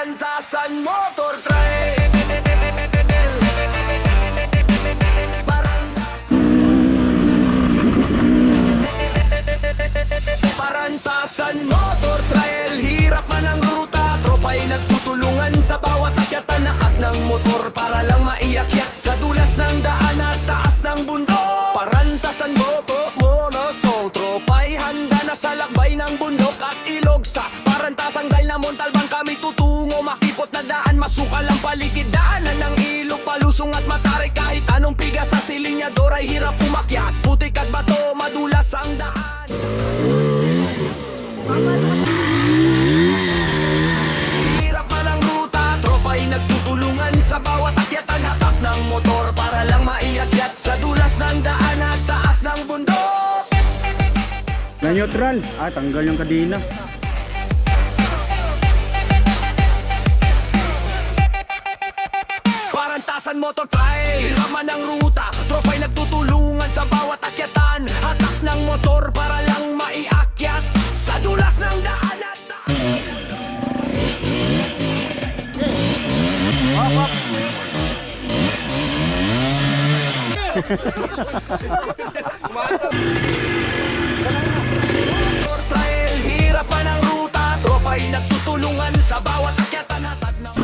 Parantasan Motor Trail. Parantasan Motor Trail. Hirap man ang ruta, tropa'y nagtutulungan sa bawat akyatan. Nakat ng motor para lang maiakyat sa dulas ng daan at taas ng bundok. Parantasan Monosol, tropa'y handa na sa lakbay ng bundok at ilog. Sa Parantasan Gail na Montalban kami tutungo. Makipot na daan, masukal ang paligid. Daanan ng ilog, palusong at matarik. Kahit anong pigas sa silinyador ay hirap umakyat. Putik at bato, madulas ang daan. Hirap man ang ruta, tropa'y nagtutulungan sa bawat akyatan. Hatak ng motor para lang maiakyat sa dulas ng daan at taas ng bundok. Na neutral. Tanggal yung kadena. Parantasan Motor Trail. Hirap man ang ruta, tropa'y nagtutulungan sa bawat akyatan. Hatak ng motor para lang maiakyat sa dulas ng daan at Motor Trail. Hirap man ang ruta, tropa'y nagtutulungan sa bawat akyatan. Hatak ng